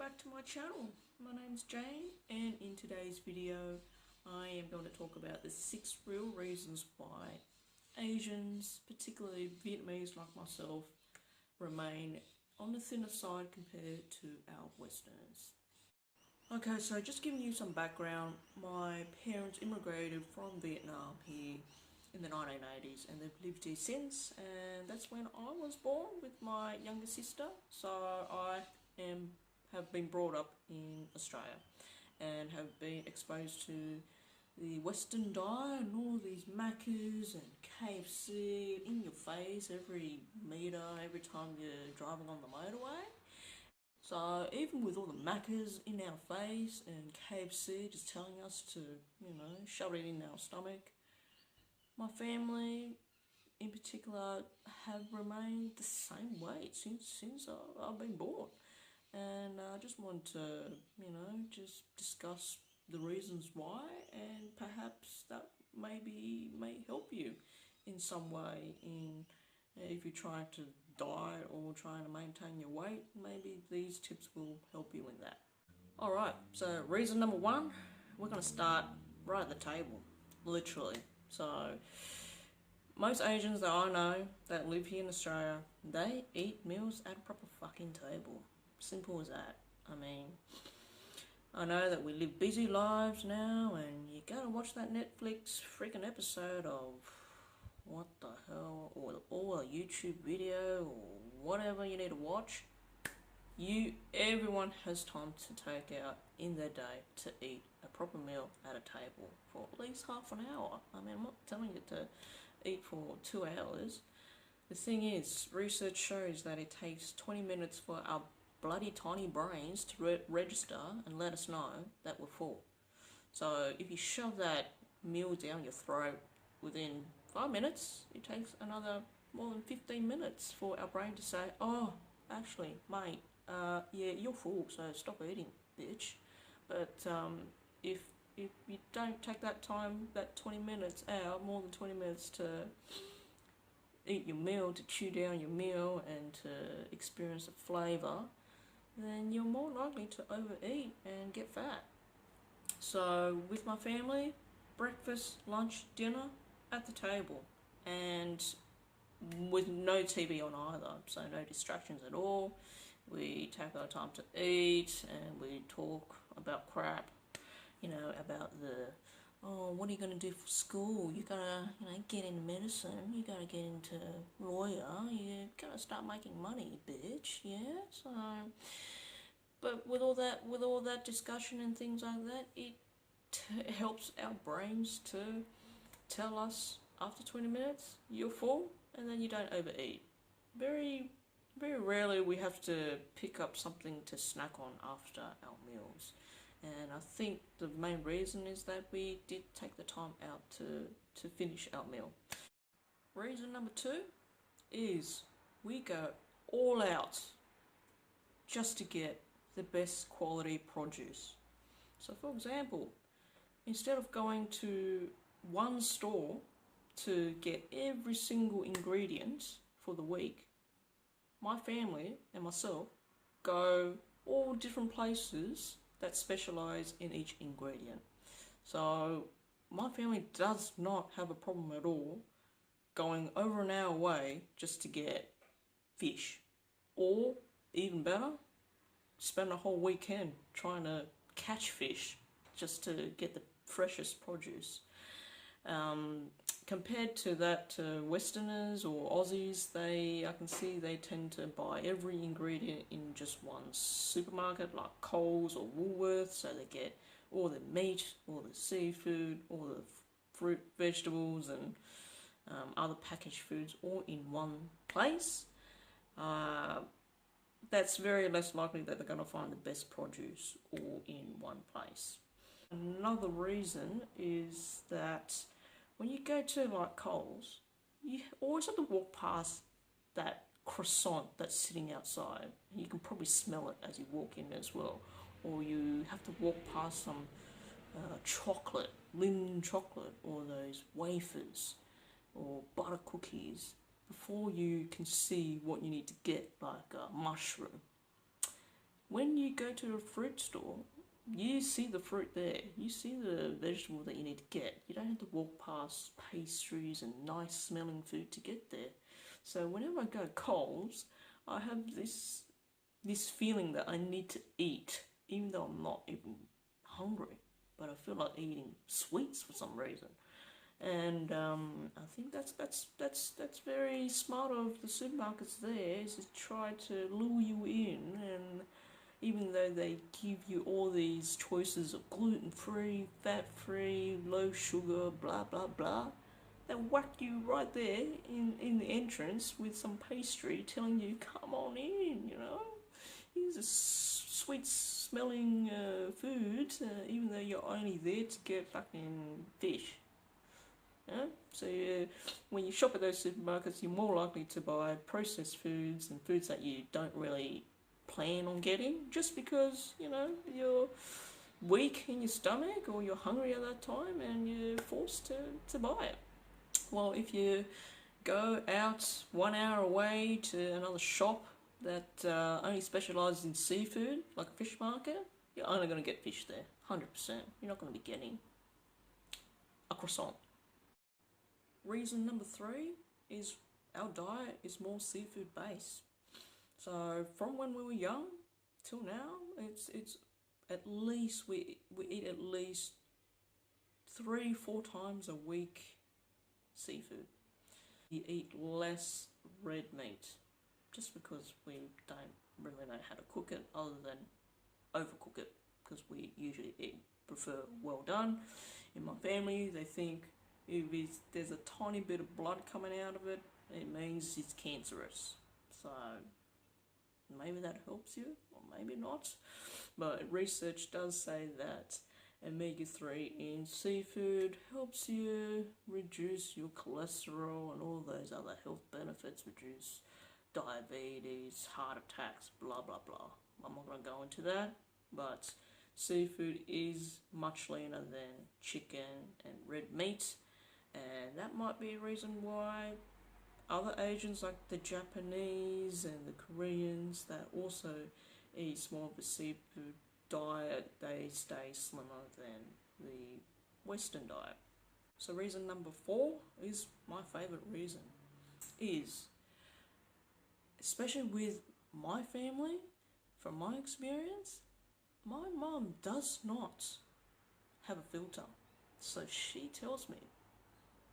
back to my channel. My name's Jane, and in today's video I am going to talk about the 6 real reasons why Asians, particularly Vietnamese like myself, remain on the thinner side compared to our Westerners. Okay, so just giving you some background, my parents immigrated from Vietnam here in the 1980s, and they've lived here since, and that's when I was born with my younger sister. So I have been brought up in Australia and have been exposed to the Western diet and all these Maccas and KFC in your face every metre, every time you're driving on the motorway. So even with all the Maccas in our face and KFC just telling us to, shove it in our stomach, my family in particular have remained the same weight since I've been born. And I just want to, just discuss the reasons why, and perhaps that may help you in some way if you're trying to diet or trying to maintain your weight. Maybe these tips will help you in that. Alright, so reason number 1, we're going to start right at the table, literally. So most Asians that I know that live here in Australia, they eat meals at a proper fucking table. Simple as that. I mean, I know that we live busy lives now, and you gotta watch that Netflix freaking episode of what the hell, or a YouTube video, or whatever you need to watch. Everyone has time to take out in their day to eat a proper meal at a table for at least half an hour. I mean, I'm not telling you to eat for 2 hours. The thing is, research shows that it takes 20 minutes for our bloody tiny brains to register and let us know that we're full. So if you shove that meal down your throat within 5 minutes, it takes another more than 15 minutes for our brain to say, oh, actually, mate, yeah, you're full, so stop eating, bitch. But if you don't take that time, that 20 minutes out, more than 20 minutes to eat your meal, to chew down your meal and to experience the flavour, then you're more likely to overeat and get fat. So with my family, breakfast, lunch, dinner at the table, and with no TV on either, so no distractions at all. We take our time to eat, and we talk about crap, about what are you going to do for school? You gotta, get into medicine, you gotta get into lawyer, you gotta start making money, bitch, yeah? So, but with all that discussion and things like that, it helps our brains to tell us after 20 minutes, you're full, and then you don't overeat. Very, very rarely we have to pick up something to snack on after our meals. And I think the main reason is that we did take the time out to finish our meal. Reason number 2 is we go all out just to get the best quality produce. So for example, instead of going to one store to get every single ingredient for the week, my family and myself go all different places that specialise in each ingredient. So my family does not have a problem at all going over an hour away just to get fish, or even better, spend a whole weekend trying to catch fish just to get the freshest produce. Compared to that, Westerners or Aussies, I can see they tend to buy every ingredient in just one supermarket, like Coles or Woolworths, so they get all the meat, all the seafood, all the fruit, vegetables, and other packaged foods all in one place. That's very less likely that they're going to find the best produce all in one place. Another reason is that when you go to like Coles, you always have to walk past that croissant that's sitting outside. You can probably smell it as you walk in as well. Or you have to walk past some chocolate, Lindt chocolate, or those wafers, or butter cookies, before you can see what you need to get, like a mushroom. when you go to a fruit store, you see the fruit there. You see the vegetable that you need to get. You don't have to walk past pastries and nice smelling food to get there. So whenever I go to Coles, I have this feeling that I need to eat, even though I'm not even hungry. But I feel like eating sweets for some reason. And I think that's very smart of the supermarkets there, is to try to lure you in. And even though they give you all these choices of gluten-free, fat-free, low sugar, blah blah blah, they whack you right there in the entrance with some pastry telling you, come on in, you know. Here's a sweet smelling food, even though you're only there to get fucking fish. Yeah? So when you shop at those supermarkets, you're more likely to buy processed foods and foods that you don't really plan on getting, just because, you know, you're weak in your stomach or you're hungry at that time and you're forced to buy it. Well, if you go out 1 hour away to another shop that only specialises in seafood, like a fish market, you're only going to get fish there, 100%. You're not going to be getting a croissant. Reason number 3 is our diet is more seafood based. So from when we were young till now, it's at least we eat at least 3-4 times a week seafood. We eat less red meat, just because we don't really know how to cook it other than overcook it, because we usually prefer well done. In my family, they think if there's a tiny bit of blood coming out of it, it means it's cancerous. So maybe that helps you, or maybe not. But research does say that omega-3 in seafood helps you reduce your cholesterol and all those other health benefits, reduce diabetes, heart attacks, blah blah blah. I'm not going to go into that, but seafood is much leaner than chicken and red meat, and that might be a reason why other Asians, like the Japanese and the Koreans, that also eat more of a seafood diet, they stay slimmer than the Western diet. So reason number 4 is my favourite reason, is especially with my family, from my experience, my mum does not have a filter. So she tells me,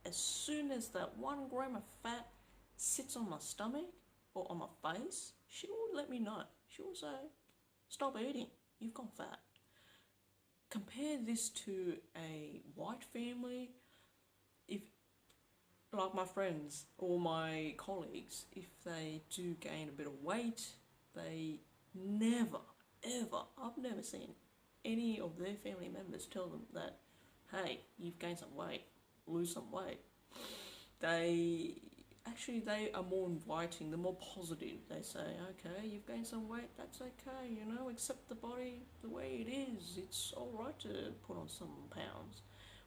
as soon as that 1 gram of fat sits on my stomach or on my face, she will let me know. She will say, stop eating, you've gone fat. Compare this to a white family. If, like my friends or my colleagues, if they do gain a bit of weight, they never, ever, I've never seen any of their family members tell them that, hey, you've gained some weight, lose some weight. They are more inviting, they're more positive. They say, okay, you've gained some weight, that's okay, you know, accept the body the way it is. It's alright to put on some pounds.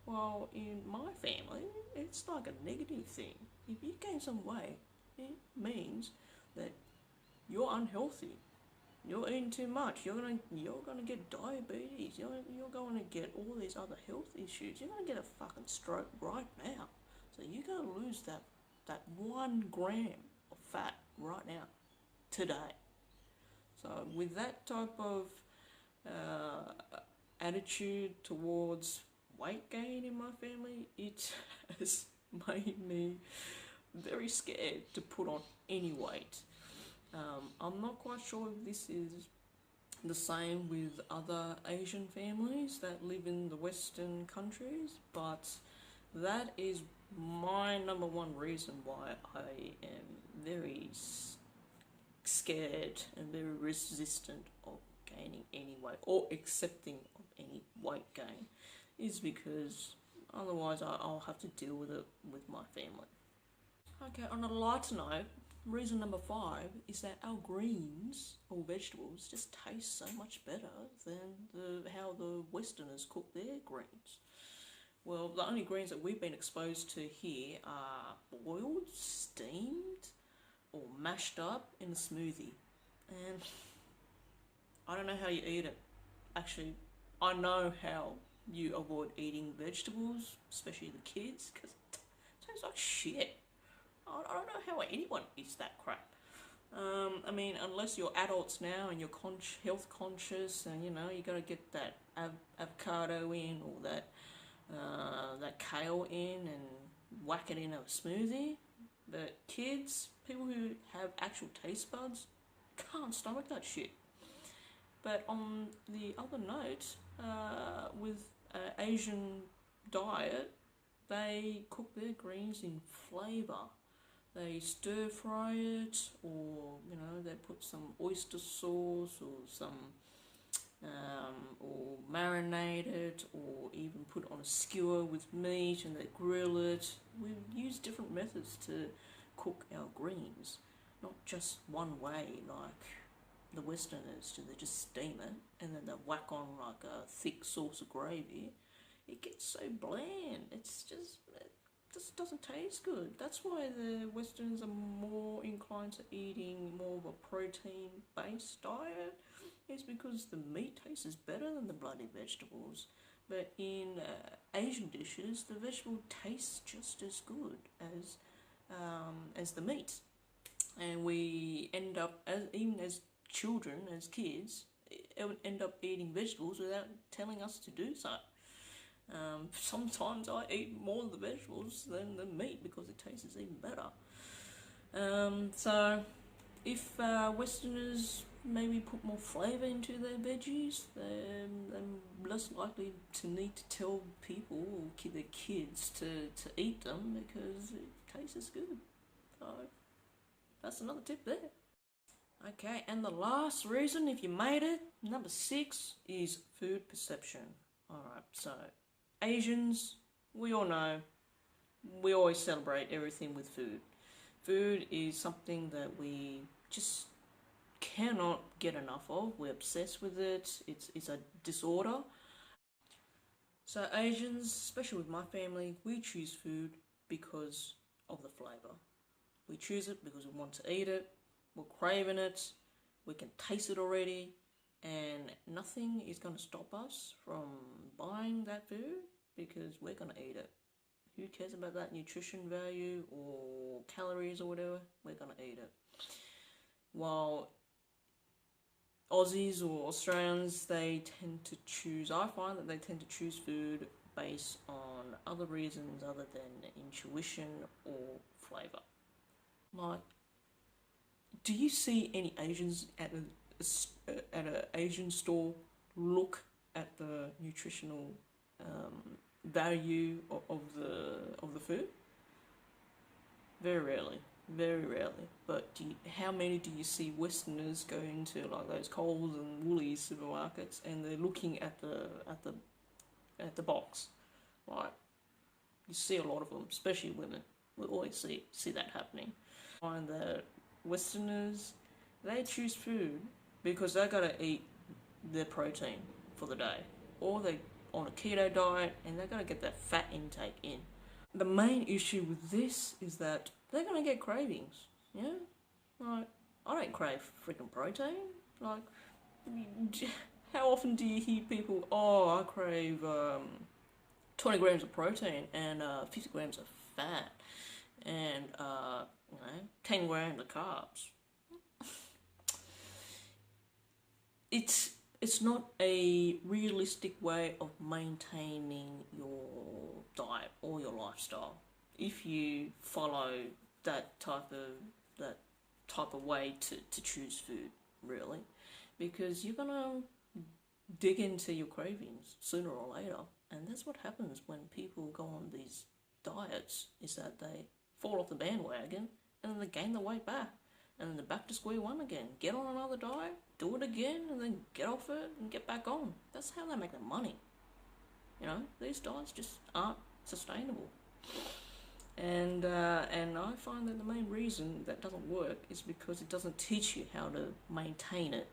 Well, in my family, it's like a negative thing. If you gain some weight, it means that you're unhealthy. You're eating too much. You're gonna get diabetes. You're going to get all these other health issues. You're gonna get a fucking stroke right now. So you gotta lose that 1 gram of fat right now, today. So with that type of attitude towards weight gain in my family, it has made me very scared to put on any weight. I'm not quite sure if this is the same with other Asian families that live in the Western countries, but that is my number 1 reason why I am very scared and very resistant of gaining any weight or accepting of any weight gain, is because otherwise I'll have to deal with it with my family. Okay, on a lighter note, reason number 5 is that our greens or vegetables just taste so much better than how the Westerners cook their greens. Well, the only greens that we've been exposed to here are boiled, steamed, or mashed up in a smoothie. And I don't know how you eat it. Actually, I know how you avoid eating vegetables, especially the kids, because it tastes like shit. I don't know how anyone eats that crap. I mean, unless you're adults now and you're health conscious, and you know you gotta get that avocado in, or that kale in, and whack it in a smoothie. But kids, people who have actual taste buds, can't stomach that shit. But on the other note, with Asian diet, they cook their greens in flavour. They stir fry it, or you know, they put some oyster sauce or or marinate it, or even put it on a skewer with meat and they grill it. We use different methods to cook our greens, not just one way like the Westerners do. They just steam it and then they whack on like a thick sauce of gravy. It gets so bland. It just doesn't taste good. That's why the Westerns are more inclined to eating more of a protein-based diet. Is because the meat tastes better than the bloody vegetables. But in Asian dishes, the vegetable tastes just as good as the meat, and we end up, even as children, as kids, end up eating vegetables without telling us to do so. Sometimes I eat more of the vegetables than the meat because it tastes even better. So if Westerners maybe put more flavour into their veggies, they're less likely to need to tell people or their kids to eat them because it tastes good. So that's another tip there. Okay, and the last reason, if you made it, number 6, is food perception. Alright, so Asians, we all know, we always celebrate everything with food. Food is something that we just cannot get enough of. We're obsessed with it. It's a disorder. So Asians, especially with my family, we choose food because of the flavour. We choose it because we want to eat it. We're craving it. We can taste it already. And nothing is going to stop us from buying that food because we're going to eat it. Who cares about that nutrition value or calories or whatever? We're going to eat it. While Aussies or Australians, they tend to choose, I find that they tend to choose food based on other reasons other than intuition or flavour. Like, do you see any Asians at an Asian store look at the nutritional value of the food? Very rarely. Very rarely. But how many do you see Westerners go into like those Coles and Woolies supermarkets and they're looking at the box? Like, you see a lot of them, especially women. We always see that happening. I find that Westerners, they choose food because they gotta eat their protein for the day, or they on a keto diet and they gotta get that fat intake in. The main issue with this is that they're gonna get cravings. Yeah, like I don't crave freaking protein. Like, how often do you hear people? Oh, I crave 20 grams of protein and 50 grams of fat, and 10 grams of carbs. It's not a realistic way of maintaining your diet or your lifestyle if you follow that type of way to choose food, really, because you're gonna dig into your cravings sooner or later, and that's what happens when people go on these diets, is that they fall off the bandwagon and then they gain the weight back, and then they're back to square one again. Get on another diet, do it again, and then get off it and get back on. That's how they make their money. You know, these diets just aren't sustainable. And I find that the main reason that doesn't work is because it doesn't teach you how to maintain it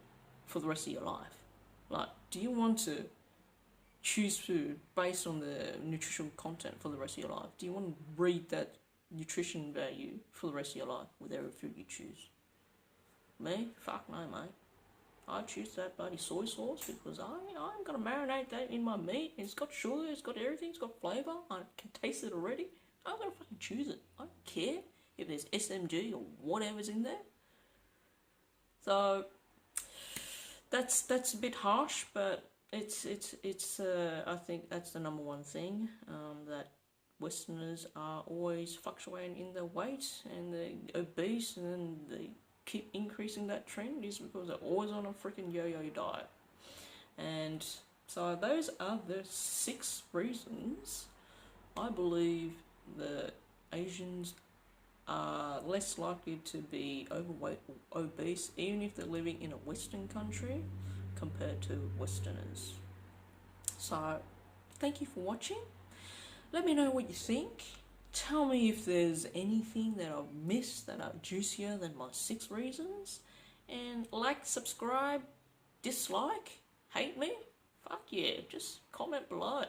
for the rest of your life. Like, do you want to choose food based on the nutritional content for the rest of your life? Do you want to read that nutrition value for the rest of your life with every food you choose? Me? Fuck no, mate. I choose that bloody soy sauce because I'm gonna marinate that in my meat. It's got sugar, it's got everything, it's got flavour. I can taste it already. I'm gonna fucking choose it. I don't care if there's SMG or whatever's in there. So that's a bit harsh, but it's I think that's the number one thing, that Westerners are always fluctuating in their weight and they're obese, and then they keep increasing that trend is because they're always on a freaking yo-yo diet. And so those are the 6 reasons I believe the Asians are less likely to be overweight or obese, even if they're living in a Western country, compared to Westerners. So, thank you for watching. Let me know what you think. Tell me if there's anything that I've missed that are juicier than my 6 reasons. And like, subscribe, dislike, hate me. Fuck yeah, just comment below.